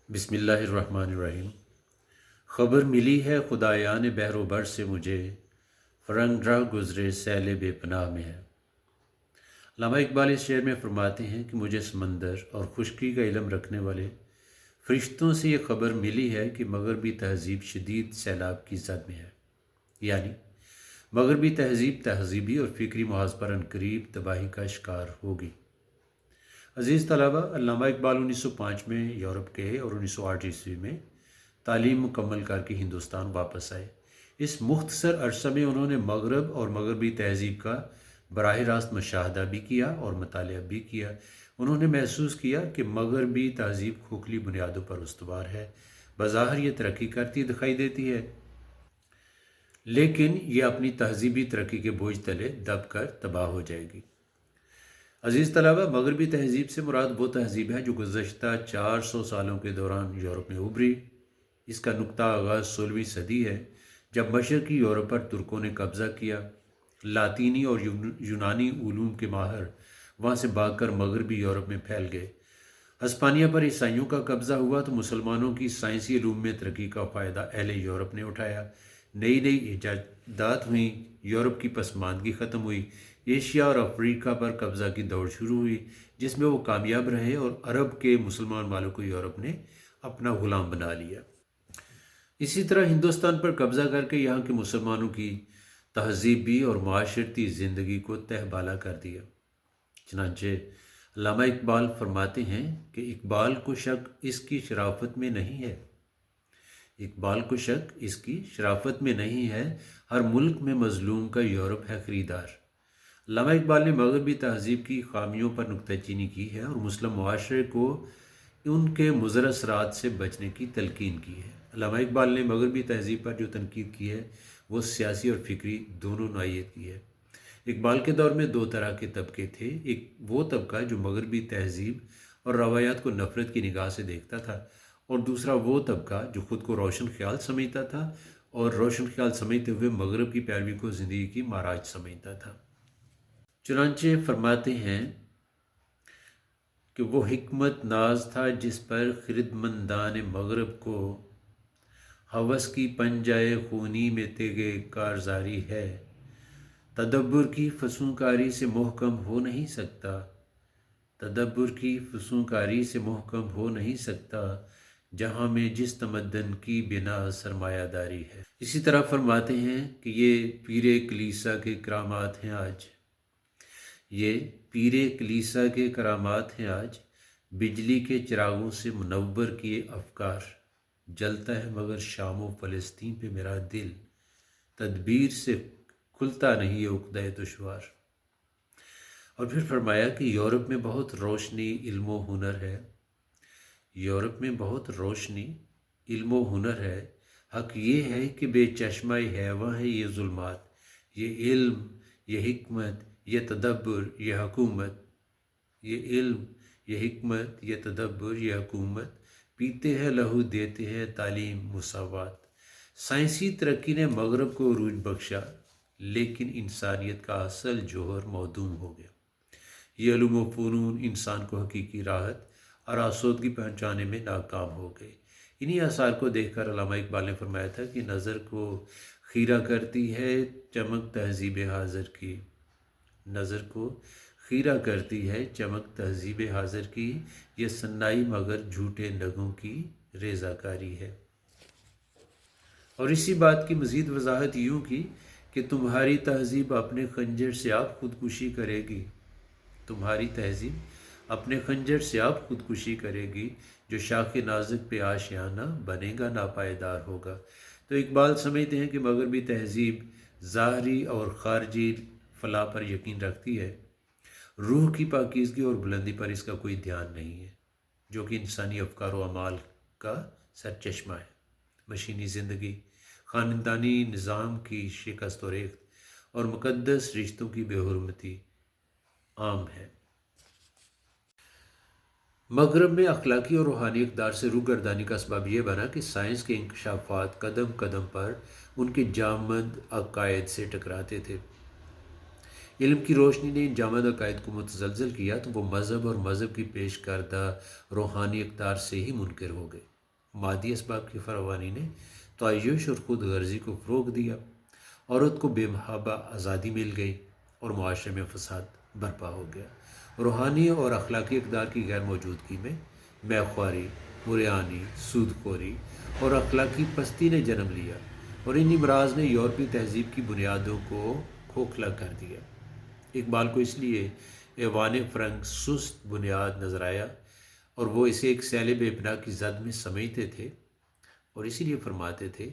बिस्मिल्लाहिर्रहमानिर्रहीम। खबर मिली है खुदायान बहर व बर से मुझे, फरंग रह गुज़रे सैले बेपनाह में है। अल्लामा इकबाल इस शेर में फरमाते हैं कि मुझे समंदर और खुश्की का इल्म रखने वाले फरिश्तों से ये खबर मिली है कि मगरबी तहज़ीब शदीद सैलाब की ज़द में है। यानी मगरबी तहज़ीब तहज़ीबी और फ़िक्री मुहाज़ पर अनकरीब तबाही का शिकार होगी। अज़ीज़ तलबा, अल्लामा इकबाल 1905 में यूरोप गए और 1908 ईस्वी में तालीम मुकम्मल करके हिंदुस्तान वापस आए। इस मुख्तसर अरसा में उन्होंने मगरब और मगरबी तहज़ीब का बराह रास्त मुशाहदा भी किया और मतालिया भी किया। उन्होंने महसूस किया कि मगरबी तहज़ीब खोखली बुनियादों पर उस्तवार है। बज़ाहिर ये तरक्की करती दिखाई देती है, लेकिन ये अपनी तहज़ीबी तरक्की के बोझ तले दब कर तबाह हो जाएगी। अज़ीज़ तलबा, मगरबी तहज़ीब से मुराद वो तहज़ीब है जो गुज़श्ता 400 सालों के दौरान यूरोप में उभरी। इसका नुक्ता आगाज़ 16वीं सदी है, जब मशरक़ी यूरोप पर तुर्कों ने कब्ज़ा किया। लातीनी और यूनानी उलूम के माहर वहाँ से भागकर मगरबी यूरोप में फैल गए। हिस्पानिया पर ईसाइयों का कब्ज़ा हुआ तो मुसलमानों की साइंसी उलूम में तरक्की का फ़ायदा अहले यूरोप ने उठाया। नई नई ईजादात हुई, यूरोप की पसमानदगी ख़त्म हुई, एशिया और अफ्रीका पर कब्ज़ा की दौड़ शुरू हुई, जिसमें वो कामयाब रहे और अरब के मुसलमान मालों को यूरोप ने अपना ग़ुलाम बना लिया। इसी तरह हिंदुस्तान पर कब्ज़ा करके यहाँ के मुसलमानों की तहज़ीबी और माशरती ज़िंदगी को तहबाला कर दिया। चनांचे अल्लामा इकबाल फरमाते हैं कि इकबाल को शक इसकी शराफत में नहीं है। इकबाल को शक इसकी शराफत में नहीं है, हर मुल्क में मज़लूम का यूरोप है ख़रीदार। अल्लामा इकबाल ने मगरबी तहज़ीब की खामियों पर नुक्ताचीनी की है और मुस्लिम मुआशरे को उनके मुज़र असरात से बचने की तलकीन की है। अल्लामा इकबाल ने मगरबी तहज़ीब पर जो तनकीद की है वो सियासी और फ़िक्री दोनों नौइयत की है। इकबाल के दौर में दो तरह के तबके थे। एक वो तबका जो मगरबी तहज़ीब और रवायात को नफ़रत की निगाह से देखता था, और दूसरा वो तबका जो ख़ुद को रोशन ख्याल समझता था और रोशन ख्याल समझते हुए मगरब की पैरवी को ज़िंदगी की माराज समझता था। चुनांचे फरमाते हैं कि वो हिकमत नाज था जिस पर खिरदमंदान मगरब को हवस की पंजाए खूनी में तेगे कारजारी है। तदब्बुर की फसूंकारी से मोहकम हो नहीं सकता, तदब्बुर की फसूंकारी से मोहकम हो नहीं सकता, जहाँ में जिस तमद्दन की बिना सरमायादारी है। इसी तरह फरमाते हैं कि ये पीरे कलीसा के करामात हैं आज, ये पीरे कलीसा के करामात हैं आज, बिजली के चिरागों से मुनव्वर किए अफकार, जलता है मगर शाम फ़लस्तीन पे मेरा दिल, तदबीर से खुलता नहीं ये उक़्दा दुश्वार। और फिर फरमाया कि यूरोप में बहुत रोशनी इल्म व हुनर है, यूरोप में बहुत रोशनी इल्म व हुनर है, हक़ ये है कि बेचश्मा हैवा है ये जुल्मात, ये इल्म, ये हिकमत, ये तदब्बुर, ये हुकूमत, ये इल्म, ये हिकमत, ये तदब्बुर, ये हुकूमत, पीते हैं लहू देते हैं तालीम मुसावात। साइंसी तरक्की ने मगरब को उरूज बख्शा, लेकिन इंसानियत का असल जौहर मौदूम हो गया। ये इल्म व फ़नून इंसान को हकीकी राहत और आसूदगी पहुँचाने में नाकाम हो गए। इन्हीं आसार को देखकर अल्लामा इकबाल ने फरमाया था कि नज़र को खीरा करती है चमक तहज़ीब हाज़िर की, नज़र को खीरा करती है चमक तहज़ीब हाज़िर की, ये सन्नाई मगर झूठे नगों की रेज़ाकारी है। और इसी बात की मज़ीद वजाहत यूँ की कि तुम्हारी तहज़ीब अपने खंजर से आप खुदकुशी करेगी, तुम्हारी तहज़ीब अपने खंजर से आप खुदकुशी करेगी, जो शाख नाजुक पे आशियाना बनेगा नापायदार होगा। तो इकबाल समझते हैं कि मगरबी तहज़ीब ज़ाहरी और ख़ारजी फलाह पर यकीन रखती है, रूह की पाकीज़गी और बुलंदी पर इसका कोई ध्यान नहीं है, जो कि इंसानी अफकार व अमाल का सरचश्मा है। मशीनी ज़िंदगी, ख़ानदानी निज़ाम की शिकस्त और रेख्त और मुक़द्दस रिश्तों की बेहुरमती आम है। मगरब में अखलाकी और रूहानी इक़दार से रूगर्दानी का सबब यह बना कि साइंस के इंकशाफात कदम कदम पर उनके जामद अकायद से टकराते थे। इल्म की रोशनी ने इन जामद अकायद को मुतज़लज़ल किया तो वो मज़हब और मज़हब की पेश करदा रूहानी इक़दार से ही मुनकर हो गए। مادی اسباب کی فراوانی نے تعیش اور خود غرضی کو فروغ دیا، عورت کو بے محابہ آزادی مل گئی اور معاشرے میں فساد برپا ہو گیا۔ روحانی اور اخلاقی اقدار کی غیر موجودگی میں میخواری، مریانی، سود خوری اور اخلاقی پستی نے جنم لیا، اور ان امراض نے یورپی تہذیب کی بنیادوں کو کھوکھلا کر دیا۔ اقبال کو اس لیے ایوان فرنگ سست بنیاد نظر آیا اور وہ اسے ایک سیل بے پناہ کی زد میں سمجھتے تھے، اور اسی لیے فرماتے تھے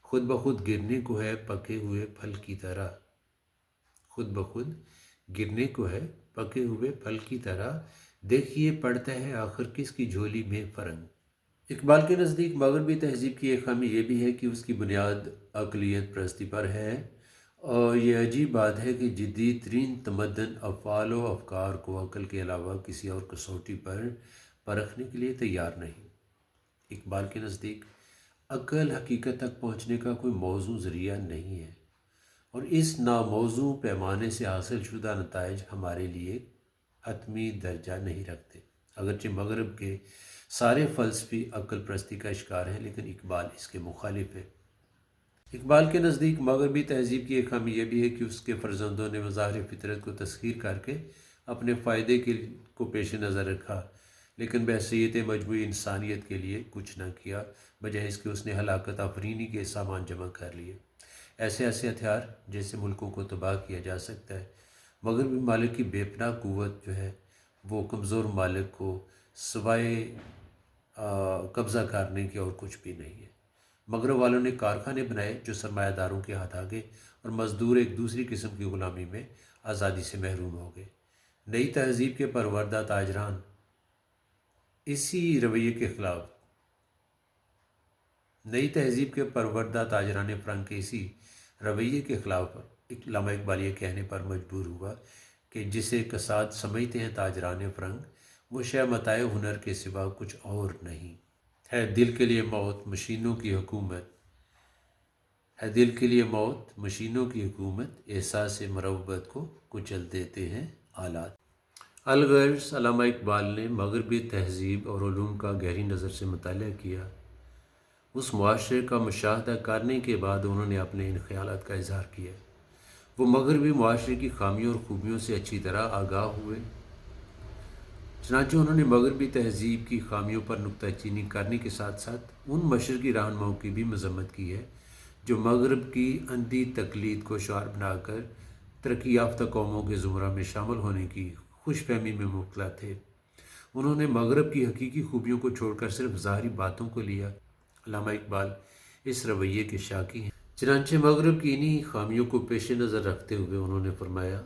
خود بخود گرنے کو ہے پکے ہوئے پھل کی طرح، خود بخود گرنے کو ہے پکے ہوئے پھل کی طرح، دیکھیے پڑتا ہے آخر کس کی جھولی میں فرنگ۔ اقبال کے نزدیک مغربی تہذیب کی ایک خامی یہ بھی ہے کہ اس کی بنیاد اقلیت پرستی پر ہے، اور یہ عجیب بات ہے کہ جدید ترین تمدن افعال و افکار کو عقل کے علاوہ کسی اور کسوٹی پر پرکھنے کے لیے تیار نہیں۔ اقبال کے نزدیک عقل حقیقت تک پہنچنے کا کوئی موزوں ذریعہ نہیں ہے، اور اس ناموزوں پیمانے سے حاصل شدہ نتائج ہمارے لیے حتمی درجہ نہیں رکھتے۔ اگرچہ مغرب کے سارے فلسفی عقل پرستی کا شکار ہیں، لیکن اقبال اس کے مخالف ہے۔ اقبال کے نزدیک مغربی تہذیب کی ایک خامی یہ بھی ہے کہ اس کے فرزندوں نے مظاہر فطرت کو تسخیر کر کے اپنے فائدے کو پیش نظر رکھا، لیکن بحیثیت مجموعی انسانیت کے لیے کچھ نہ کیا، بجائے اس کے اس نے ہلاکت آفرینی کے سامان جمع کر لیے، ایسے ہتھیار جیسے ملکوں کو تباہ کیا جا سکتا ہے۔ مغربی ممالک کی بے پناہ قوت جو ہے وہ کمزور ممالک کو سوائے قبضہ کرنے کے اور کچھ بھی نہیں ہے۔ مغرب والوں نے کارخانے بنائے جو سرمایہ داروں کے ہاتھ آ گئے، اور مزدور ایک دوسری قسم کی غلامی میں آزادی سے محروم ہو گئے۔ نئی تہذیب کے پروردہ تاجران اسی رویے کے خلاف نئی تہذیب کے پروردہ تاجران فرنگ کے اسی رویے کے خلاف علامہ اقبال یہ کہنے پر مجبور ہوا کہ جسے کساد سمجھتے ہیں تاجران فرنگ، وہ شے متاع ہنر کے سوا کچھ اور نہیں ہے۔ دل کے لیے موت مشینوں کی حکومت ہے، دل کے لیے موت مشینوں کی حکومت، احساس مروت کو کچل دیتے ہیں آلات۔ الغرض علامہ اقبال نے مغربی تہذیب اور علوم کا گہری نظر سے مطالعہ کیا۔ اس معاشرے کا مشاہدہ کرنے کے بعد انہوں نے اپنے ان خیالات کا اظہار کیا۔ وہ مغربی معاشرے کی خامیوں اور خوبیوں سے اچھی طرح آگاہ ہوئے، چنانچہ انہوں نے مغربی تہذیب کی خامیوں پر نکتہ چینی کرنے کے ساتھ ساتھ ان مشرقی رہنماؤں کی بھی مذمت کی ہے جو مغرب کی اندھی تقلید کو شعار بنا کر ترقی یافتہ قوموں کے زمرہ میں شامل ہونے کی خوش فہمی میں مبتلا تھے۔ انہوں نے مغرب کی حقیقی خوبیوں کو چھوڑ کر صرف ظاہری باتوں کو لیا۔ علامہ اقبال اس رویے کے شاکی ہیں۔ چنانچہ مغرب کی انہی خامیوں کو پیش نظر رکھتے ہوئے انہوں نے فرمایا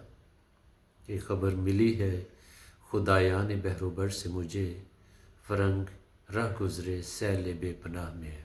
کہ خبر ملی ہے خدایان بحر و بر سے مجھے، فرنگ رہ گزرے سیل بے پناہ میں ہے۔